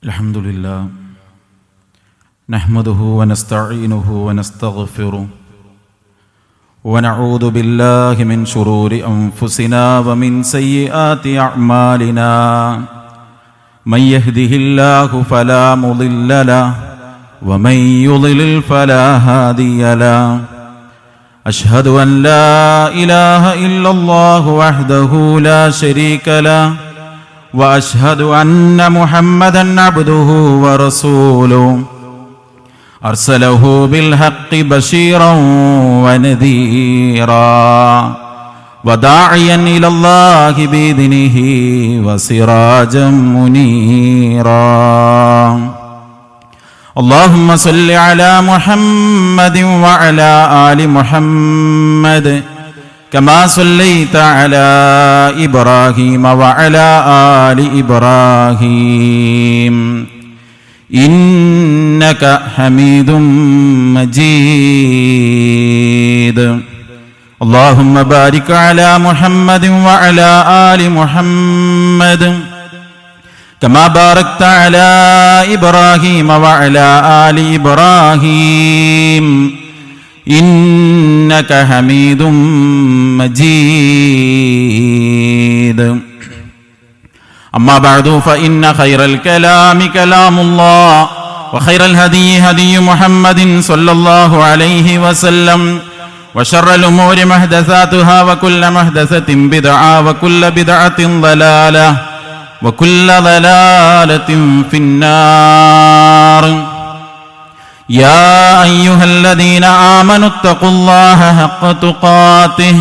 അൽഹംദുലില്ലാ നഹ്മദുഹു വനസ്തഈനുഹു വനസ്തഗ്ഫിറുഹു വനഊദു ബില്ലാഹി മിൻ ശുറൂരി അൻഫുസിനാ വമിൻ സയ്യിആതി അഅ്മാലിനാ മൻ യഹ്ദിഹില്ലാഹു ഫലാ മുളില്ല ലഹു വമൻ യുളിൽ ഫലാ ഹാദിയ ലഹു അശ്ഹദു അൻ ലാ ഇലാഹ ഇല്ലല്ലാഹു വഹ്ദഹു ലാ ശരീക ലഹു وأشهد أن محمدًا عبده ورسوله أرسله بالحق بشيرا ونذيرا وداعيا إلى الله بإذنه وسراجا منيرا اللهم صل على محمد وعلى آل محمد كما صليت على إبراهيم وعلى آل إبراهيم إنك حميد مجيد اللهم بارك على محمد وعلى آل محمد كما باركت على إبراهيم وعلى آل إبراهيم إنك حميد مجيد أما بعد فإن خير الكلام كلام الله وخير الهدي هدي محمد صلى الله عليه وسلم وشر الأمور محدثاتها وكل محدثة بدعة وكل بدعة ضلالة وكل ضلالة في النار يا أيها الذين آمنوا اتقوا الله حق تقاته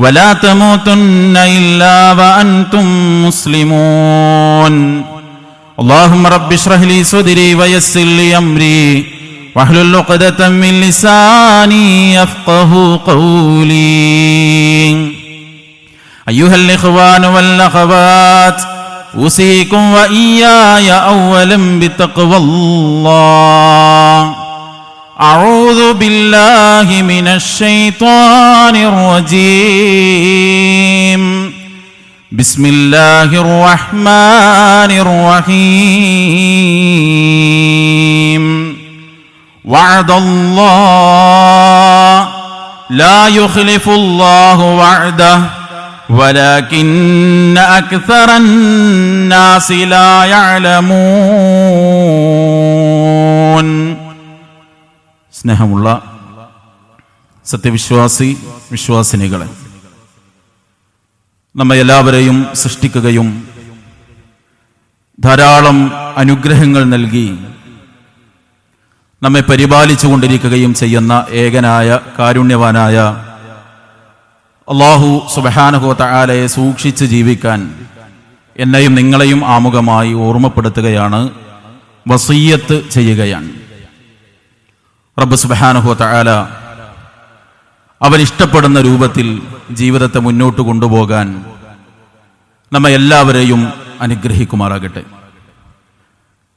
ولا تموتن إلا وأنتم مسلمون اللهم رب اشرح لي صدري ويسر لي أمري واحلل عقدة من لساني يفقهوا قولي أيها الإخوان والأخوات أوصيكم وإياي أولا بتقوى الله أعوذ بالله من الشيطان الرجيم بسم الله الرحمن الرحيم وعد الله لا يخلف الله وعده ولكن أكثر الناس لا يعلمون സ്നേഹമുള്ള വിശ്വാസിനികളെ, നമ്മെ എല്ലാവരെയും സൃഷ്ടിക്കുകയും ധാരാളം അനുഗ്രഹങ്ങൾ നൽകി നമ്മെ പരിപാലിച്ചു കൊണ്ടിരിക്കുകയും ചെയ്യുന്ന ഏകനായ കാരുണ്യവാനായ അല്ലാഹു സുബ്ഹാനഹു വ തആലയെ സൂക്ഷിച്ച് ജീവിക്കാൻ എന്നെയും നിങ്ങളെയും ആമുഖമായി ഓർമ്മപ്പെടുത്തുകയാണ്, വസിയ്യത്ത് ചെയ്യുകയാണ്. റബ്ബ് സുബ്ഹാനഹു വ തആല അവൻ ഇഷ്ടപ്പെടുന്ന രൂപത്തിൽ ജീവിതത്തെ മുന്നോട്ട് കൊണ്ടുപോകാൻ നമ്മെ എല്ലാവരെയും അനുഗ്രഹിക്കുമാറാകട്ടെ.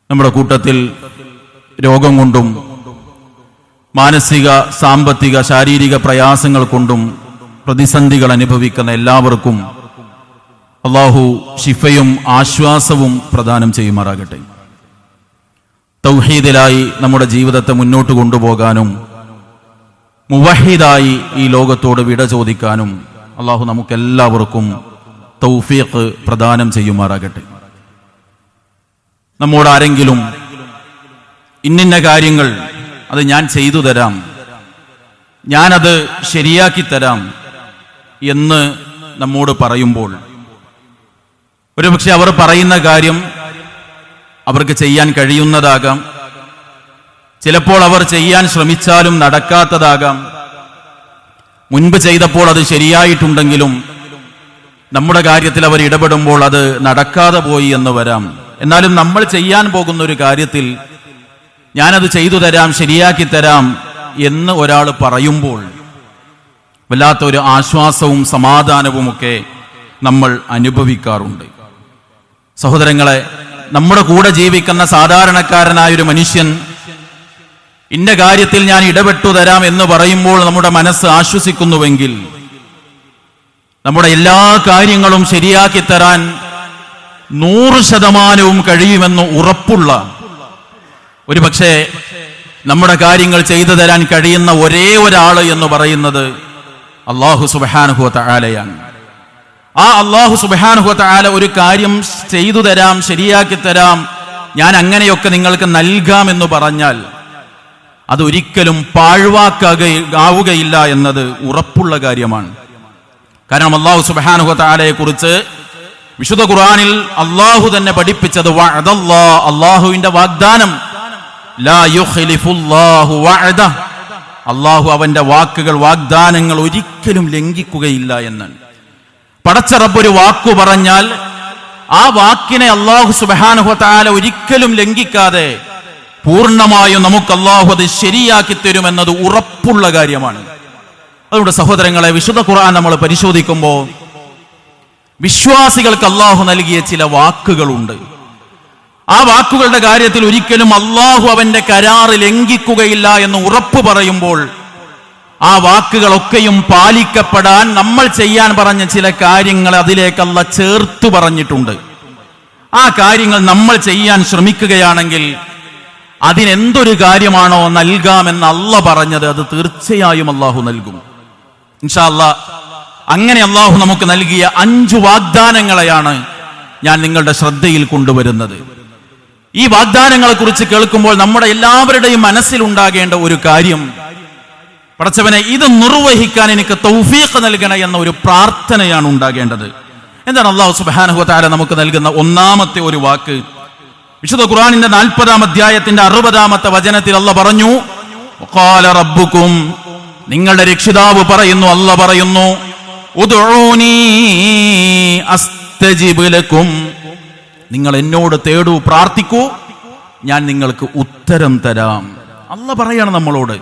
നമ്മുടെ കൂട്ടത്തിൽ രോഗം കൊണ്ടും മാനസിക, സാമ്പത്തിക, ശാരീരിക പ്രയാസങ്ങൾ കൊണ്ടും പ്രതിസന്ധികൾ അനുഭവിക്കുന്ന എല്ലാവർക്കും അല്ലാഹു ശിഫയും ആശ്വാസവും പ്രദാനം ചെയ്യുമാറാകട്ടെ. തൗഹീദിലായി നമ്മുടെ ജീവിതത്തെ മുന്നോട്ട് കൊണ്ടുപോകാനും മുവഹിദായി ഈ ലോകത്തോട് വിട ചോദിക്കാനും അല്ലാഹു നമുക്കെല്ലാവർക്കും തൗഫീഖ് പ്രദാനം ചെയ്യുമാറാകട്ടെ. നമ്മോട് ആരെങ്കിലും ഇന്നിന്ന കാര്യങ്ങൾ അത് ഞാൻ ചെയ്തു തരാം, ഞാനത് ശരിയാക്കി തരാം എന്ന് നമ്മോട് പറയുമ്പോൾ ഒരുപക്ഷെ അവർ പറയുന്ന കാര്യം അവർക്ക് ചെയ്യാൻ കഴിയുന്നതാകാം, ചിലപ്പോൾ അവർ ചെയ്യാൻ ശ്രമിച്ചാലും നടക്കാത്തതാകാം, മുൻപ് ചെയ്തപ്പോൾ അത് ശരിയായിട്ടുണ്ടെങ്കിലും നമ്മുടെ കാര്യത്തിൽ അവർ ഇടപെടുമ്പോൾ അത് നടക്കാതെ പോയി എന്ന് വരാം. എന്നാലും നമ്മൾ ചെയ്യാൻ പോകുന്ന ഒരു കാര്യത്തിൽ ഞാനത് ചെയ്തു തരാം, ശരിയാക്കി തരാം എന്ന് ഒരാൾ പറയുമ്പോൾ വല്ലാത്തൊരു ആശ്വാസവും സമാധാനവുമൊക്കെ നമ്മൾ അനുഭവിക്കാറുണ്ട്. സഹോദരങ്ങളെ, നമ്മുടെ കൂടെ ജീവിക്കുന്ന സാധാരണക്കാരനായൊരു മനുഷ്യൻ ഇന്ന കാര്യത്തിൽ ഞാൻ ഇടപെട്ടു തരാം എന്ന് പറയുമ്പോൾ നമ്മുടെ മനസ്സ് ആശ്വസിക്കുന്നുവെങ്കിൽ, നമ്മുടെ എല്ലാ കാര്യങ്ങളും ശരിയാക്കി തരാൻ 100% കഴിയുമെന്ന് ഉറപ്പുള്ള, ഒരു പക്ഷേ നമ്മുടെ കാര്യങ്ങൾ ചെയ്തു തരാൻ കഴിയുന്ന ഒരേ ഒരാൾ എന്ന് പറയുന്നത് അല്ലാഹു സുബ്ഹാനഹു വ തആലയാണ്. ആ അല്ലാഹു സുബ്ഹാനഹു വ തആല ഒരു കാര്യം ചെയ്തു തരാം, ശരിയാക്കി തരാം, ഞാൻ അങ്ങനെയൊക്കെ നിങ്ങൾക്ക് നൽകാമെന്ന് പറഞ്ഞാൽ അതൊരിക്കലും പാഴ്വാക്കാവുകയില്ല എന്നത് ഉറപ്പുള്ള കാര്യമാണ്. കാരണം അല്ലാഹു സുബ്ഹാനഹു വ തആലയെ കുറിച്ച് വിശുദ്ധ ഖുർആനിൽ അല്ലാഹു തന്നെ പഠിപ്പിച്ചത് വഅദല്ലാഹ്, അല്ലാഹുവിന്റെ വാഗ്ദാനം, ലാ യുഖ്ലിഫുല്ലാഹു വഅദഹ, അല്ലാഹു അവന്റെ വാക്കുകൾ, വാഗ്ദാനങ്ങൾ ഒരിക്കലും ലംഘിക്കുകയില്ല എന്നാണ്. പടച്ച റബ്ബ് ഒരു വാക്കു പറഞ്ഞാൽ ആ വാക്കിനെ അല്ലാഹു സുബ്ഹാനഹു വ തആല ഒരിക്കലും ലംഘിക്കാതെ പൂർണ്ണമായും നമുക്ക് അല്ലാഹു അത് ശരിയാക്കി തരുമെന്നത് ഉറപ്പുള്ള കാര്യമാണ്. അതുകൊണ്ട് സഹോദരങ്ങളെ, വിശുദ്ധ ഖുർആൻ നമ്മൾ പരിശോധിക്കുമ്പോൾ വിശ്വാസികൾക്ക് അല്ലാഹു നൽകിയ ചില വാക്കുകളുണ്ട്. ആ വാക്കുകളുടെ കാര്യത്തിൽ ഒരിക്കലും അല്ലാഹു അവന്റെ കരാറ് ലംഘിക്കുകയില്ല എന്ന് ഉറപ്പ് പറയുമ്പോൾ ആ വാക്കുകളൊക്കെയും പാലിക്കപ്പെടാൻ നമ്മൾ ചെയ്യാൻ പറഞ്ഞ ചില കാര്യങ്ങൾ അതിലേക്ക് അല്ലാഹു ചേർത്തു പറഞ്ഞിട്ടുണ്ട്. ആ കാര്യങ്ങൾ നമ്മൾ ചെയ്യാൻ ശ്രമിക്കുകയാണെങ്കിൽ അതിനെന്തൊരു കാര്യമാണോ നൽകാമെന്ന് അല്ലാഹു പറഞ്ഞത് അത് തീർച്ചയായും അല്ലാഹു നൽകും ഇൻഷാ അല്ലാഹ്. അങ്ങനെ അല്ലാഹു നമുക്ക് നൽകിയ 5 വാഗ്ദാനങ്ങളെയാണ് ഞാൻ നിങ്ങളുടെ ശ്രദ്ധയിൽ കൊണ്ടുവരുന്നത്. ഈ വാഗ്ദാനങ്ങളെ കുറിച്ച് കേൾക്കുമ്പോൾ നമ്മുടെ എല്ലാവരുടെയും മനസ്സിലുണ്ടാകേണ്ട ഒരു കാര്യം, പടച്ചവനെ ഇത് നിർവഹിക്കാൻ എനിക്ക് തൗഫീഖ് നൽകണേ എന്ന ഒരു പ്രാർത്ഥനയാണ് ഉണ്ടാകേണ്ടത്. എന്താണ് അല്ലാഹു സുബ്ഹാനഹു വ തആല നമുക്ക് നൽകുന്ന ഒന്നാമത്തെ ഒരു വാക്ക്? വിശുദ്ധ ഖുർആനിന്റെ 40-ാം അധ്യായത്തിന്റെ 60-ാമത്തെ വചനത്തിൽ അല്ലാഹു പറഞ്ഞു, ഖാല റബ്ബുക്കും, നിങ്ങളുടെ രക്ഷിതാവ് പറയുന്നു, അല്ലാഹു പറയുന്നു, ഉദ്ഊനി അസ്തജിബ് ലക്കും, നിങ്ങൾ എന്നോട് തേടൂ, പ്രാർത്ഥിക്കൂ, ഞാൻ നിങ്ങൾക്ക് ഉത്തരം തരാം. അല്ലാഹു പറയാണ് നമ്മളോട്,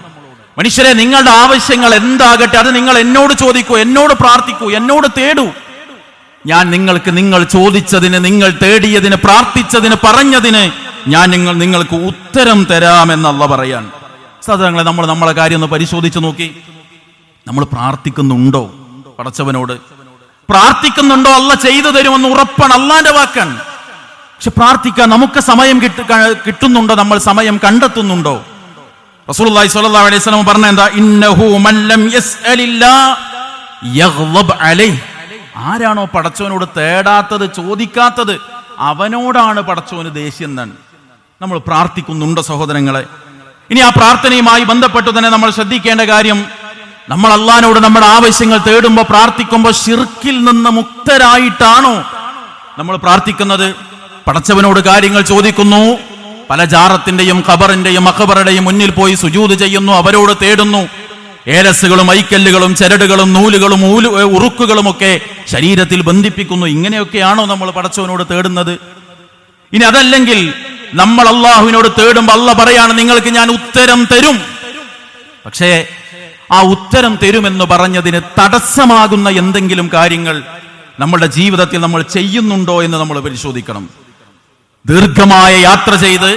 മനുഷ്യരെ നിങ്ങളുടെ ആവശ്യങ്ങൾ എന്താകട്ടെ അത് നിങ്ങൾ എന്നോട് ചോദിക്കൂ, എന്നോട് പ്രാർത്ഥിക്കൂ, എന്നോട് തേടൂ, ഞാൻ നിങ്ങൾക്ക് നിങ്ങൾ ചോദിച്ചതിന്, നിങ്ങൾ തേടിയതിന്, പ്രാർത്ഥിച്ചതിന്, പറഞ്ഞതിന് ഞാൻ നിങ്ങൾക്ക് ഉത്തരം തരാമെന്ന് അല്ലാഹു പറയാൻ. സഹോദരങ്ങളെ, നമ്മൾ നമ്മളെ കാര്യം ഒന്ന് പരിശോധിച്ച് നോക്കി. നമ്മൾ പ്രാർത്ഥിക്കുന്നുണ്ടോ പടച്ചവനോട്? പ്രാർത്ഥിക്കുന്നുണ്ടോ? അല്ലാഹു ചെയ്തു തരുമെന്ന് ഉറപ്പാണ്, അല്ലാഹുവിന്റെ വാക്കാണ്. പക്ഷെ പ്രാർത്ഥിക്കാൻ നമുക്ക് സമയം കിട്ടുന്നുണ്ടോ? നമ്മൾ സമയം കണ്ടെത്തുന്നുണ്ടോ? റസൂലുള്ളാഹി സ്വല്ലല്ലാഹു അലൈഹി വസല്ലം പറഞ്ഞ എന്താ? ഇന്നഹു മൻ ലം യസ്അലില്ലാഹ് യഗ്ളബ് അലൈഹി, ആരാണോ പടച്ചവനോട് തേടാത്തത്, ചോദിക്കാത്തത്, അവനോടാണ് പടച്ചവന് ദേഷ്യം എന്നാണ്. നമ്മൾ പ്രാർത്ഥിക്കുന്നുണ്ടോ സഹോദരങ്ങളെ? ഇനി ആ പ്രാർത്ഥനയുമായി ബന്ധപ്പെട്ട് തന്നെ നമ്മൾ ശ്രദ്ധിക്കേണ്ട കാര്യം, നമ്മൾ അല്ലാഹുവിനോട് നമ്മുടെ ആവശ്യങ്ങൾ തേടുമ്പോൾ, പ്രാർത്ഥിക്കുമ്പോൾ ശിർക്കിൽ നിന്ന് മുക്തരായിട്ടാണോ നമ്മൾ പ്രാർത്ഥിക്കുന്നത്? പടച്ചവനോട് കാര്യങ്ങൾ ചോദിക്കുന്നു, പല ജാറത്തിന്റെയും ഖബറിന്റെയും മഖബറുടെയും മുന്നിൽ പോയി സുജൂദ് ചെയ്യുന്നു, അവരോട് തേടുന്നു, ഏലസുകളും ഐക്കല്ലുകളും ചരടുകളും നൂലുകളും ഉറുക്കുകളും ഒക്കെ ശരീരത്തിൽ ബന്ധിപ്പിക്കുന്നു. ഇങ്ങനെയൊക്കെയാണോ നമ്മൾ പടച്ചവനോട് തേടുന്നത്? ഇനി അതല്ലെങ്കിൽ നമ്മൾ അല്ലാഹുവിനോട് തേടുമ്പോൾ അല്ലാഹു പറയാണ്, നിങ്ങൾക്ക് ഞാൻ ഉത്തരം തരും. പക്ഷേ ആ ഉത്തരം തരുമെന്ന് പറഞ്ഞതിന് തടസ്സമാകുന്ന എന്തെങ്കിലും കാര്യങ്ങൾ നമ്മുടെ ജീവിതത്തിൽ നമ്മൾ ചെയ്യുന്നുണ്ടോ എന്ന് നമ്മൾ പരിശോധിക്കണം. ദീർഘമായ യാത്ര ചെയ്ത്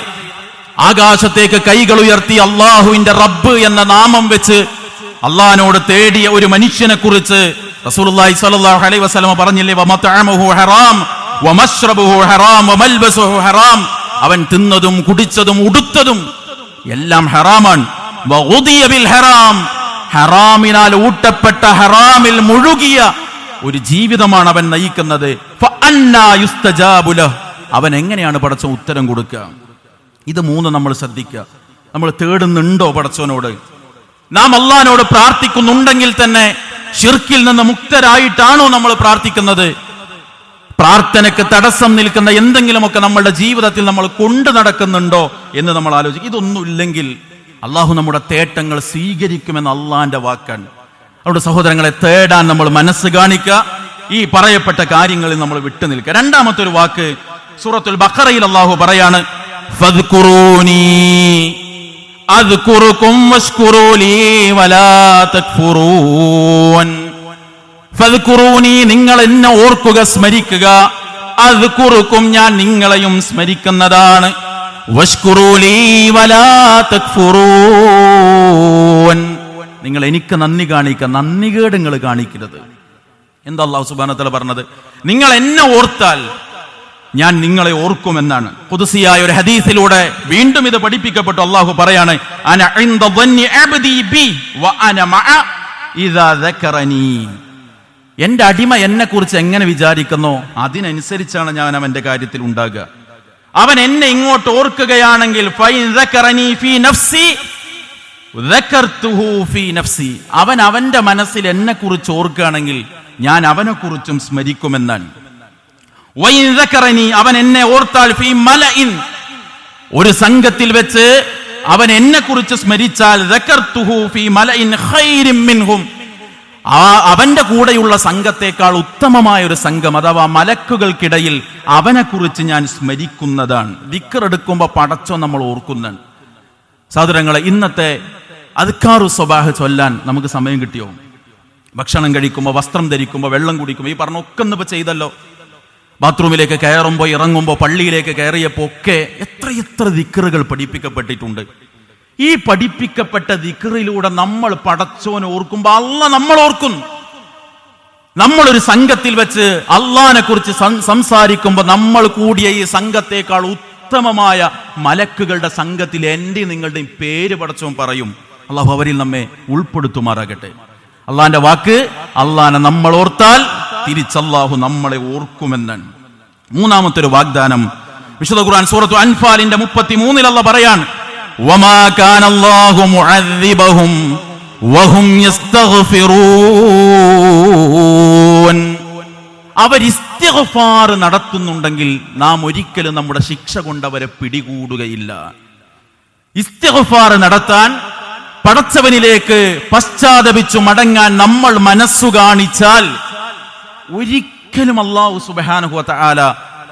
ആകാശത്തേക്ക് കൈകൾ ഉയർത്തി അല്ലാഹുവിന്റെ റബ്ബ് എന്ന നാമം വെച്ച് അള്ളാഹിനോട് തേടിയ ഒരു മനുഷ്യനെ കുറിച്ച് റസൂലുള്ളാഹി സ്വല്ലല്ലാഹു അലൈഹി വസല്ലം പറഞ്ഞില്ലേ, വമത്അമുഹു ഹറാം വമശ്റബുഹു ഹറാം വമൽബസുഹു ഹറാം, അവൻ തിന്നതും കുടിച്ചതും ഉടുത്തതും എല്ലാം ഹറാമാണ്. വഗുദിയ ബിൽ ഹറാം, ഹറാമിനാൽ ഊട്ടപ്പെട്ട, ഹറാമിൽ മുഴുകിയ ഒരു ജീവിതമാണ് അവൻ നയിക്കുന്നത്. ഫഅന്നാ യുസ്തജാബു ലഹു, അവൻ എങ്ങനെയാണ് പടച്ചവൻ ഉത്തരം കൊടുക്കുക? ഇത് 3 നമ്മൾ ശ്രദ്ധിക്കുക. നമ്മൾ തേടുന്നുണ്ടോ പടച്ചവനോട്? നാം അല്ലാഹുവിനോട് പ്രാർത്ഥിക്കുന്നുണ്ടെങ്കിൽ തന്നെ ശിർക്കിൽ നിന്ന് മുക്തരായിട്ടാണോ നമ്മൾ പ്രാർത്ഥിക്കുന്നത്? പ്രാർത്ഥനയ്ക്ക് തടസ്സം നിൽക്കുന്ന എന്തെങ്കിലുമൊക്കെ നമ്മളുടെ ജീവിതത്തിൽ നമ്മൾ കൊണ്ടു നടക്കുന്നുണ്ടോ എന്ന് നമ്മൾ ആലോചിക്കും. ഇതൊന്നുമില്ലെങ്കിൽ അല്ലാഹു നമ്മുടെ തേട്ടങ്ങൾ സ്വീകരിക്കുമെന്ന് അല്ലാഹുവിന്റെ വാക്കാണ്. അവിടെ സഹോദരങ്ങളെ, തേടാൻ നമ്മൾ മനസ്സ് കാണിക്കുക, ഈ പറയപ്പെട്ട കാര്യങ്ങളിൽ നമ്മൾ വിട്ടു നിൽക്കുക. രണ്ടാമത്തെ ഒരു വാക്ക് സൂറത്തുൽ ബഖറയിൽ അല്ലാഹു പറയാണ്, ഫദ്കുറൂനി അദ്കുറുകും വഷ്കുറൂ ലീ വലാ തക്ഫുറൂൻ. ഫദ്കുറൂനി, നിങ്ങൾ എന്നെ ഓർക്കുക, സ്മരിക്കുക. അദ്കുറുകും, ഞാൻ നിങ്ങളെയും സ്മരിക്കുന്നതാണ്. വഷ്കുറൂ ലീ വലാ തക്ഫുറൂൻ, നിങ്ങൾ എനിക്ക് നന്ദി കാണിക്കുക, നന്ദികേട് നിങ്ങൾ കാണിക്കരുത്. എന്താ അല്ലാഹു സുബ്ഹാനഹു വ തആല പറഞ്ഞത്? നിങ്ങൾ എന്നെ ഓർത്താൽ ഞാൻ നിങ്ങളെ ഓർക്കുമെന്നാണ്. ഖുദ്സിയായ ഒരു ഹദീസിലൂടെ വീണ്ടും ഇത് പഠിപ്പിക്കപ്പെട്ടു. അല്ലാഹു പറയാണ്, അന ഇൻദ ദന്നി അബ്ദി ബി വ അന മഅ ഇദാ ദക്കറനി. എന്റെ അടിമ എന്നെ കുറിച്ച് എങ്ങനെ വിചാരിക്കുന്നോ അതിനനുസരിച്ചാണ് ഞാൻ അവന്റെ കാര്യത്തിൽ ഉണ്ടാകുക. അവൻ എന്നെ ഇങ്ങോട്ട് ഓർക്കുകയാണെങ്കിൽ ഫൈൻ ദക്കറനി ഫീ നഫ്സി ദക്കർതുഹു ഫീ നഫ്സി, അവൻ അവന്റെ മനസ്സിൽ എന്നെ കുറിച്ച് ഓർക്കുകയാണെങ്കിൽ ഞാൻ അവനെ കുറിച്ചും സ്മരിക്കുമെന്നാണ്. വൈൻ ദക്കറനി, അവൻ എന്നെ ഓർത്താൽ ഫീ മലഇൻ, ഒരു സംഘത്തിൽ വെച്ച് അവൻ എന്നെ കുറിച്ച് സ്മരിച്ചാൽ ദക്കർതുഹു ഫീ മലഇൻ ഖൈരിൻ മിൻഹും, അവന്റെ കൂടെയുള്ള സംഘത്തെക്കാൾ ഉത്തമമായ ഒരു സംഘം അഥവാ മലക്കുകൾക്കിടയിൽ അവനെ കുറിച്ച് ഞാൻ സ്മരിക്കുന്നതാണ്. ദിക്ർ എടുക്കുമ്പോൾ പടച്ചോ നമ്മൾ ഓർക്കുന്നതാണ്. സഹോദരങ്ങളെ, ഇന്നത്തെ അദ്കാറു സ്വബാഹ് ചൊല്ലാൻ നമുക്ക് സമയം കിട്ടിയോ? ഭക്ഷണം കഴിക്കുമ്പോൾ, വസ്ത്രം ധരിക്കുമ്പോൾ, വെള്ളം കുടിക്കുമ്പോൾ, ഈ പറഞ്ഞ ഒക്കെ ഇന്നിപ്പോ ചെയ്തല്ലോ. ബാത്റൂമിലേക്ക് കയറുമ്പോൾ, ഇറങ്ങുമ്പോൾ, പള്ളിയിലേക്ക് കയറിയപ്പോൾ ഒക്കെ എത്രയെത്ര ദിക്റുകൾ പഠിപ്പിക്കപ്പെട്ടിട്ടുണ്ട്. ഈ പഠിപ്പിക്കപ്പെട്ട ദിക്റിലൂടെ നമ്മൾ പടച്ചോനെ ഓർക്കുമ്പോൾ അല്ലാഹ് നമ്മൾ ഓർക്കുന്നു. നമ്മളൊരു സംഘത്തിൽ വെച്ച് അള്ളാഹിനെ കുറിച്ച് സംസാരിക്കുമ്പോൾ നമ്മൾ കൂടിയ ഈ സംഘത്തെക്കാൾ ഉത്തമമായ മലക്കുകളുടെ സംഘത്തിൽ എൻ്റെ നിങ്ങളുടെയും പേര് പടച്ചോൻ പറയും. അള്ളാഹു അവരിൽ നമ്മെ ഉൾപ്പെടുത്തുമാറാകട്ടെ. അള്ളാഹിന്റെ വാക്ക്, അള്ളാഹിനെ നമ്മൾ ഓർത്താൽ തിരിച്ചല്ലാഹു നമ്മളെ ഓർക്കുമെന്നാണ്. മൂന്നാമത്തെ ഒരു വാഗ്ദാനം വിശുദ്ധ ഖുർആൻ സൂറത്തു അൻഫാലിന്റെ 33 അല്ലാഹു പറയാണ്, വമാ കാനല്ലാഹു മുഅദ്ദിബഹും വഹും യസ്തഗ്ഫിറൂൻ. അവർ ഇസ്തിഗ്ഫാർ നടത്തുന്നുണ്ടെങ്കിൽ നാം ഒരിക്കലും നമ്മുടെ ശിക്ഷ കൊണ്ടവരെ പിടികൂടുകയില്ല. ഇസ്തിഗ്ഫാർ നടത്താൻ, പടച്ചവനിലേക്ക് പശ്ചാത്തപിച്ചു മടങ്ങാൻ നമ്മൾ മനസ്സു കാണിച്ചാൽ ഒരിക്കലും അല്ലാഹു സുബ്ഹാനഹു വ തആല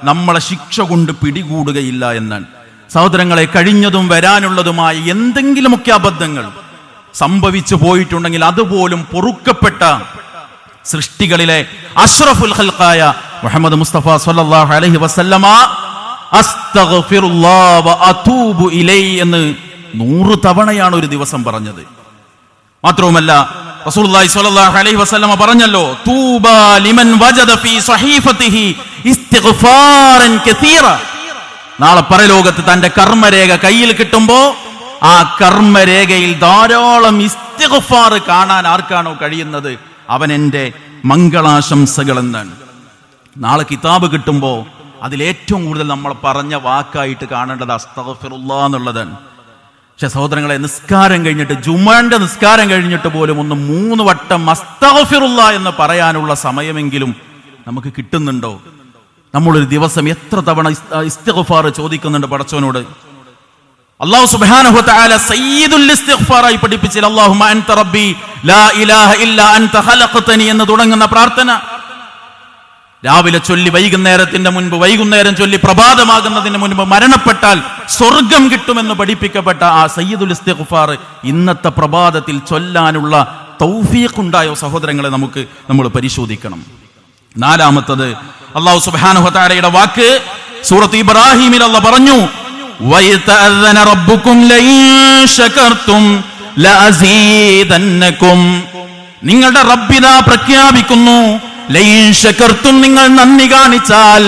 നമ്മളെ ശിക്ഷ കൊണ്ട് പിടികൂടുകയില്ല എന്നാണ്. സഹോദരങ്ങളെ, കഴിഞ്ഞതും വരാനുള്ളതുമായ എന്തെങ്കിലുമൊക്കെ അബദ്ധങ്ങൾ സംഭവിച്ചു പോയിട്ടുണ്ടെങ്കിൽ അതുപോലും പൊറുക്കപ്പെട്ട സൃഷ്ടികളിലെ അഷ്റഫുൽ ഖൽഖായ മുഹമ്മദ് മുസ്തഫ സ്വല്ലല്ലാഹു അലൈഹി വസല്ലമ അസ്തഗ്ഫിറുല്ലാഹ് വ അതൂബു ഇലൈഹി എന്ന് 100 തവണയാണ് ഒരു ദിവസം പറഞ്ഞത്. മാത്രവുമല്ല റസൂലുള്ളാഹി സ്വല്ലല്ലാഹു അലൈഹി വസല്ലമ പറഞ്ഞല്ലോ, തൂബാ ലിമൻ വജദ ഫീ സ്വഹീഫതിഹി ഇസ്തിഗ്ഫാറൻ കസീറ. നാളെ പരലോകത്ത് തന്റെ കർമ്മരേഖ കയ്യിൽ കിട്ടുമ്പോ ആ കർമ്മരേഖയിൽ ധാരാളം ഇസ്തിഗ്ഫാർ കാണാൻ ആർക്കാണോ കഴിയുന്നത് അവൻ എൻ്റെ മംഗളാശംസകൾ എന്നാണ്. നാളെ കിതാബ് കിട്ടുമ്പോ അതിലേറ്റവും കൂടുതൽ നമ്മൾ പറഞ്ഞ വാക്കായിട്ട് കാണേണ്ടത് അസ്തഗ്ഫിറുല്ലാഹ് എന്നുള്ളതാണ്. പക്ഷെ സഹോദരങ്ങളെ, നിസ്കാരം കഴിഞ്ഞിട്ട്, ജുമുഅന്റെ നിസ്കാരം കഴിഞ്ഞിട്ട് പോലും 3 വട്ടം അസ്തഗ്ഫിറുല്ലാഹ് എന്ന് പറയാനുള്ള സമയമെങ്കിലും നമുക്ക് കിട്ടുന്നുണ്ടോ? നമ്മളൊരു ദിവസം എത്ര തവണ ഇസ്തിഗ്ഫാർ ചോദിക്കുന്നുണ്ട് പടച്ചവനോട്? അല്ലാഹു സുബ്ഹാനഹു വ തആല സയ്യിദുൽ ഇസ്തിഗ്ഫാറായി പഠിപ്പിച്ചില്ല, അല്ലാഹുമ്മ അൻത റബ്ബി ലാ ഇലാഹ ഇല്ലാ അൻത ഖലഖതനി എന്ന് തുടങ്ങുന്ന പ്രാർത്ഥന രാവിലെ ചൊല്ലി വൈകുന്നേരത്തിന്റെ മുൻപ്, വൈകുന്നേരം ചൊല്ലി പ്രഭാതമാകുന്നതിന് മുൻപ് മരണപ്പെട്ടാൽ സ്വർഗം കിട്ടുമെന്ന് പഠിപ്പിക്കപ്പെട്ട ആ സയ്യിദുൽ ഇസ്തിഗ്ഫാർ ഇന്നത്തെ പ്രഭാതത്തിൽ ചൊല്ലാനുള്ള തൗഫീഖ് ഉണ്ടായോ സഹോദരങ്ങളെ? നമ്മൾ പരിശോധിക്കണം. നാലാമത്തത് അല്ലാഹു സുബ്ഹാനഹു വ തആലയുടെ വാക്ക് സൂറത്ത് ഇബ്രാഹിമിൽ അല്ലാഹു പറഞ്ഞു, വയതഅذന റബ്ബുകും ലഇൻ ശകർതും ലഅസീദന്നകും. നിങ്ങളുടെ റബ്ബിദാ പ്രഖ്യാപിക്കുന്നു, ലഇൻ ശകർതും, നിങ്ങൾ നന്ദി കാണിച്ചാൽ,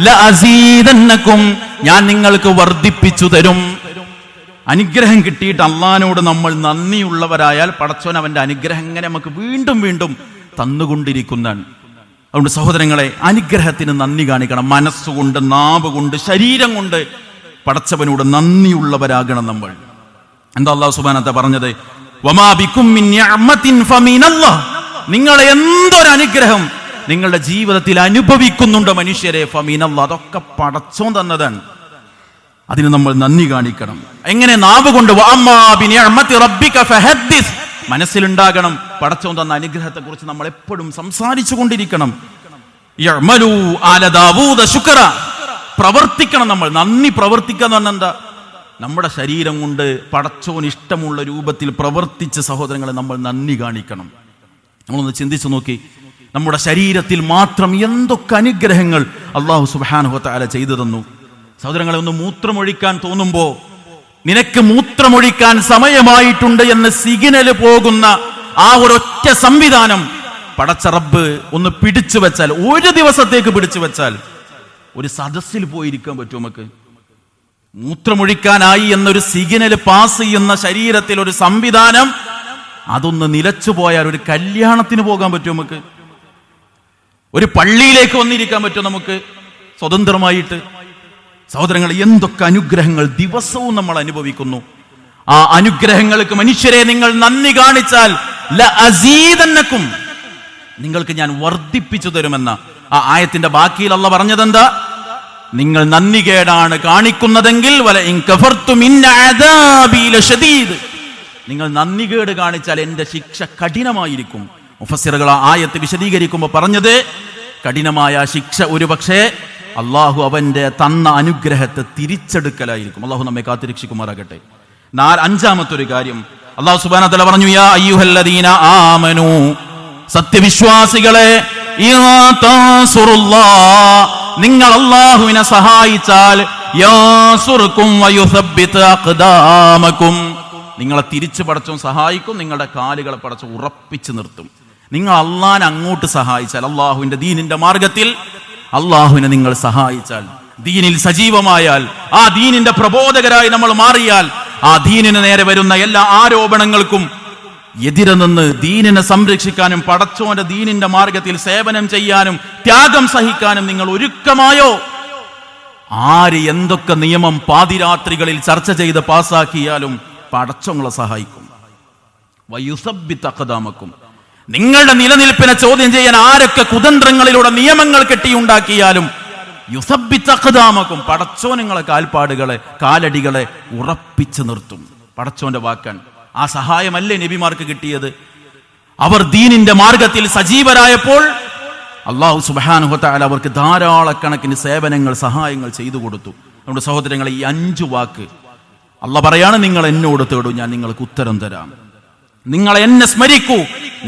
ലഅസീദന്നകും, ഞാൻ നിങ്ങൾക്ക് വർദ്ധിപ്പിച്ചു തരും. അനുഗ്രഹം കിട്ടിയിട്ട് അള്ളാഹിനോട് നമ്മൾ നന്ദിയുള്ളവരായാൽ പടച്ചോൻ അവന്റെ അനുഗ്രഹം ഇങ്ങനെ നമുക്ക് വീണ്ടും വീണ്ടും തന്നുകൊണ്ടിരിക്കുന്നതാണ്. അതുകൊണ്ട് സഹോദരങ്ങളെ, അനുഗ്രഹത്തിന് നന്ദി കാണിക്കണം. മനസ്സുകൊണ്ട്, നാവ് കൊണ്ട്, ശരീരം കൊണ്ട് പടച്ചവനോട് നന്ദിയുള്ളവരാകണം നമ്മൾ. എന്താ അല്ലാഹു സുബ്ഹാനഹു വ തആല പറഞ്ഞത്? വമാ ബികും മിൻ നിഅമത്തിൻ ഫമിനല്ലാഹ്. നിങ്ങൾ എന്തൊരു അനുഗ്രഹം നിങ്ങളുടെ ജീവിതത്തിൽ അനുഭവിക്കുന്നുണ്ടോ മനുഷ്യരെ, ഫമിനല്ലാഹ്, അതൊക്കെ പടച്ചോൻ തന്നതാണ്. അതിന് നമ്മൾ നന്ദി കാണിക്കണം. എങ്ങനെ? നാവ് കൊണ്ട്. വഅമ്മാ ബിനിഅമതി റബ്ബിക ഫഹദ്ദിസ്, മനസ്സിലുണ്ടാകണം പടച്ചോൻ തന്ന അനുഗ്രഹത്തെ കുറിച്ച് നമ്മൾ എപ്പോഴും സംസാരിച്ചു കൊണ്ടിരിക്കണം. യഅ്മലു ആല ദാവൂദ ശുക്ര, പ്രവർത്തിക്കണം നമ്മൾ. നന്ദി പ്രവർത്തിക്കുക എന്ന് പറഞ്ഞാൽ എന്താ? നമ്മുടെ ശരീരം കൊണ്ട് പടച്ചോൻ ഇഷ്ടമുള്ള രൂപത്തിൽ പ്രവർത്തിച്ച സഹോദരങ്ങളെ നമ്മൾ നന്ദി കാണിക്കണം. നമ്മളൊന്ന് ചിന്തിച്ചു നോക്കി, നമ്മുടെ ശരീരത്തിൽ മാത്രം എന്തൊക്കെ അനുഗ്രഹങ്ങൾ അല്ലാഹു സുബ്ഹാനഹു വ തആല ചെയ്തു തന്നു. സഹോദരങ്ങളെ, ഒന്ന് മൂത്രമൊഴിക്കാൻ തോന്നുമ്പോ, നിനക്ക് മൂത്രമൊഴിക്കാൻ സമയമായിട്ടുണ്ട് എന്ന് സിഗ്നൽ പോകുന്ന ആ ഒരൊറ്റ സംവിധാനം പടച്ച റബ്ബ് ഒന്ന് പിടിച്ചു വെച്ചാൽ, ഒരു ദിവസത്തേക്ക് പിടിച്ചു വെച്ചാൽ, ഒരു സദസ്സിൽ പോയിരിക്കാൻ പറ്റുമോ നമുക്ക്? മൂത്രമൊഴിക്കാനായി എന്നൊരു സിഗ്നൽ പാസ് ചെയ്യുന്ന ശരീരത്തിൽ ഒരു സംവിധാനം, അതൊന്ന് നിലച്ചു പോയാൽ ഒരു കല്യാണത്തിന് പോകാൻ പറ്റുമോ നമുക്ക്? ഒരു പള്ളിയിലേക്ക് വന്നിരിക്കാൻ പറ്റുമോ നമുക്ക് സ്വതന്ത്രമായിട്ട്? സഹോദരങ്ങൾ, എന്തൊക്കെ അനുഗ്രഹങ്ങൾ ദിവസവും നമ്മൾ അനുഭവിക്കുന്നു. ആ അനുഗ്രഹങ്ങൾക്ക് മനുഷ്യരെ നിങ്ങൾ നന്ദി കാണിച്ചാൽ ലഅസീദന്നക്കും, നിങ്ങൾക്ക് ഞാൻ വർദ്ധിപ്പിച്ചു തരുമെന്ന ആ ആയത്തിന്റെ ബാക്കിയിൽ അല്ലാഹ് പറഞ്ഞതെന്താ? നിങ്ങൾ നന്ദികേടാണ് കാണിക്കുന്നതെങ്കിൽ വലഇൻ കഫർതും ഇന്ന അദാബി ലശദീദ്, നിങ്ങൾ നന്ദികേട് കാണിച്ചാൽ എന്റെ ശിക്ഷ കഠിനമായിരിക്കും. മുഫസ്സിറുകൾ ആ ആയത്ത് വിശദീകരിക്കുമ്പോൾ പറഞ്ഞത്, കഠിനമായ ശിക്ഷ ഒരുപക്ഷേ അള്ളാഹു അവന്റെ തന്ന അനുഗ്രഹത്തെ തിരിച്ചെടുക്കലായിരിക്കും. അള്ളാഹു നമ്മെ കാത്തുരക്ഷിക്കുമാറാകട്ടെ. അഞ്ചാമത്തൊരു കാര്യം അള്ളാഹു സുബ്ഹാനഹു വ തആല പറഞ്ഞു, യാ അയ്യുഹല്ലദീന ആമനൂ, സത്യവിശ്വാസികളെ, നിങ്ങൾ അള്ളാഹുവിനെ സഹായിച്ചാൽ യൻസുറുക്കും വയുസബ്ബിത് അഖ്ദാമക്കും, നിങ്ങളെ തിരിച്ചു പടച്ചോൻ സഹായിക്കും, നിങ്ങളുടെ കാലുകളെ പടച്ചോൻ ഉറപ്പിച്ചു നിർത്തും. നിങ്ങൾ അള്ളാഹിനെ അങ്ങോട്ട് സഹായിച്ചാൽ, അള്ളാഹുവിന്റെ ദീനിന്റെ മാർഗത്തിൽ അള്ളാഹുവിനെ നിങ്ങൾ സഹായിച്ചാൽ, ദീനിൽ സജീവമായാൽ, ആ ദീനിന്റെ പ്രബോധകരായി നമ്മൾ മാറിയാൽ, ആ ദീനിന് നേരെ വരുന്ന എല്ലാ ആരോപണങ്ങൾക്കും എതിരെ നിന്ന് ദീനിനെ സംരക്ഷിക്കാനും പടച്ചോന്റെ ദീനിന്റെ മാർഗത്തിൽ സേവനം ചെയ്യാനും ത്യാഗം സഹിക്കാനും നിങ്ങൾ ഒരുക്കമായോ, ആര് എന്തൊക്കെ നിയമം പാതിരാത്രികളിൽ ചർച്ച ചെയ്ത് പാസാക്കിയാലും പടച്ചോങ്ങളെ സഹായിക്കും. വയുസബ്ബിത് അഖ്ദാമക്കും, നിങ്ങളുടെ നിലനിൽപ്പിനെ ചോദ്യം ചെയ്യാൻ ആരൊക്കെ കുതന്ത്രങ്ങളിലൂടെ നിയമങ്ങൾ കെട്ടിയുണ്ടാക്കിയാലും യുസബ്ബിത് അഖ്ദാമക്കും, പടച്ചോ നിങ്ങളെ കാൽപ്പാടുകളെ, കാലടികളെ ഉറപ്പിച്ചു നിർത്തും. പടച്ചോന്റെ വാക്കാൻ ആ സഹായമല്ലേ നബിമാർക്ക് കിട്ടിയത്? അവർ ദീനിന്റെ മാർഗത്തിൽ സജീവരായപ്പോൾ അല്ലാഹു സുബ്ഹാനഹു വ തആല അവർക്ക് ധാരാളക്കണക്കിന് സേവനങ്ങൾ, സഹായങ്ങൾ ചെയ്തു കൊടുത്തു. നമ്മുടെ സഹോദരങ്ങളെ, ഈ 5 വാക്ക് അല്ലാഹ് പറയാണ്, നിങ്ങൾ എന്നോട് തേടൂ, ഞാൻ നിങ്ങൾക്ക് ഉത്തരം തരാം. നിങ്ങൾ എന്നെ സ്മരിക്കൂ,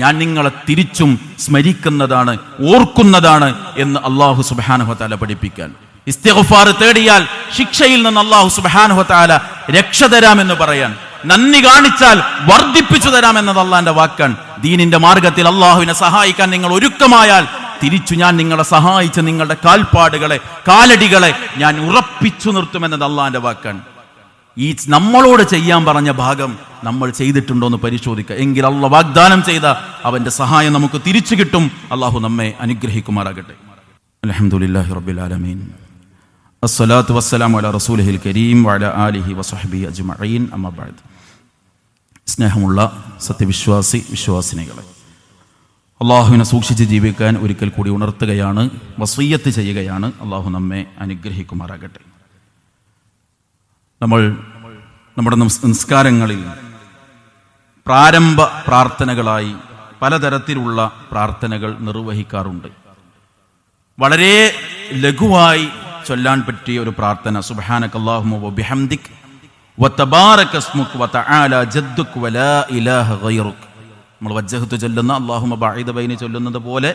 ഞാൻ നിങ്ങളെ തിരിച്ചും സ്മരിക്കുന്നതാണ്, ഓർക്കുന്നതാണ് എന്ന് അല്ലാഹു സുബ്ഹാനഹു വ തആല പഠിപ്പിക്കാൻ. ഇസ്തിഗ്ഫാർ തേടിയാൽ ശിക്ഷയിൽ നിന്ന് അല്ലാഹു സുബ്ഹാനഹു വ തആല രക്ഷ തരാമെന്ന് പറയാൻ, നന്ദി കാണിച്ചാൽ വർദ്ധിപ്പിച്ചു തരാമെന്നത് അള്ളാന്റെ വാക്കാണ്. ദീനിന്റെ മാർഗത്തിൽ അള്ളാഹുവിനെ സഹായിക്കാൻ നിങ്ങൾ ഒരുക്കമായാൽ തിരിച്ചു ഞാൻ നിങ്ങളെ സഹായിച്ച് നിങ്ങളുടെ കാൽപ്പാടുകളെ, കാലടികളെ ഞാൻ ഉറപ്പിച്ചു നിർത്തുമെന്നത് അള്ളാന്റെ വാക്കാണ്. ഈ നമ്മളോട് ചെയ്യാൻ പറഞ്ഞ ഭാഗം നമ്മൾ ചെയ്തിട്ടുണ്ടോ എന്ന് പരിശോധിക്കുക. എങ്കിൽ അള്ളാഹ് വാഗ്ദാനം ചെയ്ത അവന്റെ സഹായം നമുക്ക് തിരിച്ചു കിട്ടും. അള്ളാഹു നമ്മെ അനുഗ്രഹിക്കുമാറാകട്ടെ. അൽഹംദുലില്ലാഹി റബ്ബിൽ ആലമീൻ, അസ്സലാത്തു വസ്സലാമു അലാ റസൂലിഹിൽ കരീം വഅലാ ആലിഹി വസഹ്ബിഹി അജ്മഈൻ, അമ്മാ ബഅദ്. സ്നേഹമുള്ള സത്യവിശ്വാസി വിശ്വാസിനികളെ, അള്ളാഹുവിനെ സൂക്ഷിച്ച് ജീവിക്കാൻ ഒരിക്കൽ കൂടി ഉണർത്തുകയാണ്, വസിയ്യത്ത് ചെയ്യുകയാണ്. അള്ളാഹു നമ്മെ അനുഗ്രഹിക്കുമാറാകട്ടെ. നമ്മൾ നമ്മുടെ നിസ്കാരങ്ങളിൽ പ്രാരംഭ പ്രാർത്ഥനകളായി പലതരത്തിലുള്ള പ്രാർത്ഥനകൾ നിർവഹിക്കാറുണ്ട്. വളരെ ലഘുവായി ചൊല്ലാൻ പറ്റിയ ഒരു പ്രാർത്ഥന, സുബ്ഹാനകല്ലാഹുമ്മ വബിഹംദിക് വതബാരക ഇസ്മുക വതആല ജദ്ദുക വലാ ഇലാഹ ഗൈറുക. നമ്മൾ വജ്ജഹ്തു ചൊല്ലുന്ന അല്ലാഹുമ്മ ബഅീദ ബൈനി ചൊല്ലുന്നത് പോലെ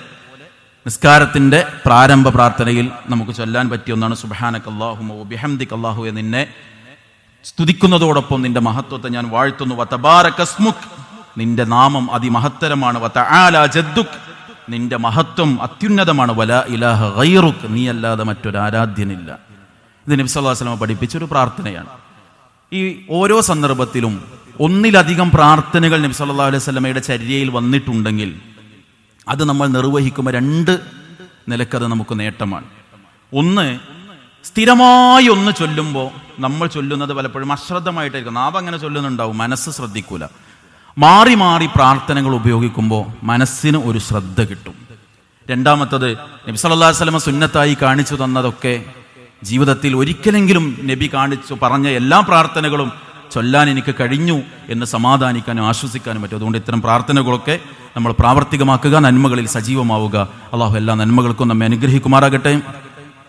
നിസ്കാരത്തിന്റെ പ്രാരംഭ പ്രാർത്ഥനയിൽ നമുക്ക് ചൊല്ലാൻ പറ്റിയ ഒന്നാണ് സുബ്ഹാനകല്ലാഹുമ്മ വബിഹംദിക. അല്ലാഹുവേ, നിന്നെ സ്തുതിക്കുന്നതോടൊപ്പം നിന്റെ മഹത്വത്തെ ഞാൻ വാഴ്ത്തുന്നു. വതബാരക ഇസ്മുക, നിന്റെ നാമം അതിമഹത്തരമാണ്. വതആല ജദ്ദുക, നിന്റെ മഹത്വം അത്യുന്നതമാണ്. വലാ ഇലാഹ ഗൈറുക, നീ അല്ലാതെ മറ്റൊരു ആരാധ്യനില്ല. ഇത് നബി സല്ലല്ലാഹു അലൈഹി വസല്ലം പഠിപ്പിച്ചൊരു പ്രാർത്ഥനയാണ്. ഈ ഓരോ സന്ദർഭത്തിലും ഒന്നിലധികം പ്രാർത്ഥനകൾ നബി സല്ലല്ലാഹു അലൈഹി വസല്ലമയുടെ ചര്യയിൽ വന്നിട്ടുണ്ടെങ്കിൽ അത് നമ്മൾ നിർവഹിക്കുമ്പോൾ 2 നിലക്കത് നമുക്ക് നേട്ടമാണ്. ഒന്ന്, സ്ഥിരമായി ഒന്ന് ചൊല്ലുമ്പോൾ നമ്മൾ ചൊല്ലുന്നത് പലപ്പോഴും അശ്രദ്ധമായിട്ടായിരിക്കും. നാവ് അങ്ങനെ ചൊല്ലുന്നുണ്ടാവും, മനസ്സ് ശ്രദ്ധിക്കൂല. മാറി മാറി പ്രാർത്ഥനകൾ ഉപയോഗിക്കുമ്പോൾ മനസ്സിന് ഒരു ശ്രദ്ധ കിട്ടും. രണ്ടാമത്തത്, നബി സല്ലല്ലാഹു അലൈഹി വസല്ലമ സുന്നത്തായി കാണിച്ചു തന്നതൊക്കെ ജീവിതത്തിൽ ഒരിക്കലെങ്കിലും നബി കാണിച്ചു പറഞ്ഞ എല്ലാ പ്രാർത്ഥനകളും ചൊല്ലാൻ എനിക്ക് കഴിഞ്ഞു എന്ന് സമാധാനിക്കാനും ആശ്വസിക്കാനും പറ്റും. അതുകൊണ്ട് ഇത്തരം പ്രാർത്ഥനകളൊക്കെ നമ്മൾ പ്രാവർത്തികമാക്കുക, നന്മകളിൽ സജീവമാവുക. അള്ളാഹു എല്ലാ നന്മകൾക്കും നമ്മെ അനുഗ്രഹിക്കുമാറാകട്ടെ.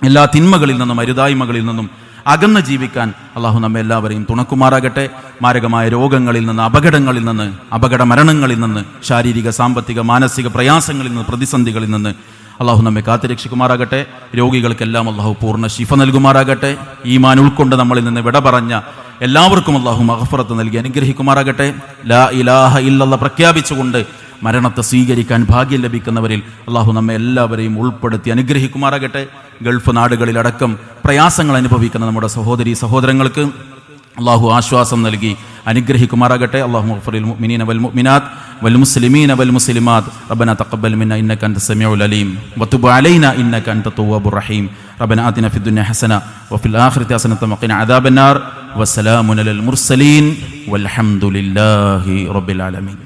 എല്ലാ തിന്മകളിൽ നിന്നും അരുതായ്മകളിൽ നിന്നും അകന്ന് ജീവിക്കാൻ അള്ളാഹു നമ്മെ എല്ലാവരെയും തുണക്കുമാറാകട്ടെ. മാരകമായ രോഗങ്ങളിൽ നിന്ന്, അപകടങ്ങളിൽ നിന്ന്, അപകട മരണങ്ങളിൽ നിന്ന്, ശാരീരിക, സാമ്പത്തിക, മാനസിക പ്രയാസങ്ങളിൽ നിന്ന്, പ്രതിസന്ധികളിൽ നിന്ന് അള്ളാഹു നമ്മെ കാത്തുരക്ഷിക്കുമാറാകട്ടെ. രോഗികൾക്കെല്ലാം അള്ളാഹു പൂർണ്ണ ശിഫ നൽകുമാറാകട്ടെ. ഈമാൻ ഉൾക്കൊണ്ട് നമ്മളിൽ നിന്ന് വിട പറഞ്ഞ എല്ലാവർക്കും അള്ളാഹു മഗ്ഫിറത്ത് നൽകി അനുഗ്രഹിക്കുമാറാകട്ടെ. ലാ ഇലാഹ ഇല്ലല്ലാഹ് പ്രഖ്യാപിച്ചുകൊണ്ട് മരണത്തെ സ്വീകരിക്കാൻ ഭാഗ്യം ലഭിക്കുന്നവരിൽ അള്ളാഹു നമ്മെ എല്ലാവരെയും ഉൾപ്പെടുത്തി അനുഗ്രഹിക്കുമാറാകട്ടെ. ഗൾഫ് നാടുകളിലടക്കം പ്രയാസങ്ങൾ അനുഭവിക്കുന്ന നമ്മുടെ സഹോദരീ സഹോദരങ്ങൾക്ക് അള്ളാഹു ആശ്വാസം നൽകി അനുഗ്രഹിക്കുമാറാകട്ടെ. അല്ലാഹുമ്മ ഗ്ഫിർ ലിൽ മുഅ്മിനീന വൽ മുഅ്മിനാത്ത് വൽ മുസ്ലിമീന വൽ മുസ്ലിമാത്ത് റബ്ബനാ തഖബ്ബൽ മിന്നാ ഇന്നക അൻതസ് സമീഉൽ അലീം വതുബ് അലൈനാ ഇന്നക അൻതത് തവ്വാബുർ റഹീം. റബ്ബനാ ആതിനാ ഫിദ് ദുനിയ ഹസന വഫിൽ ആഖിറതി ഹസനത വഖിനാ അദാബന്നാർ. വസ്സലാമു അലൽ മുർസലീൻ വൽഹംദുലില്ലാഹി റബ്ബിൽ ആലമീൻ.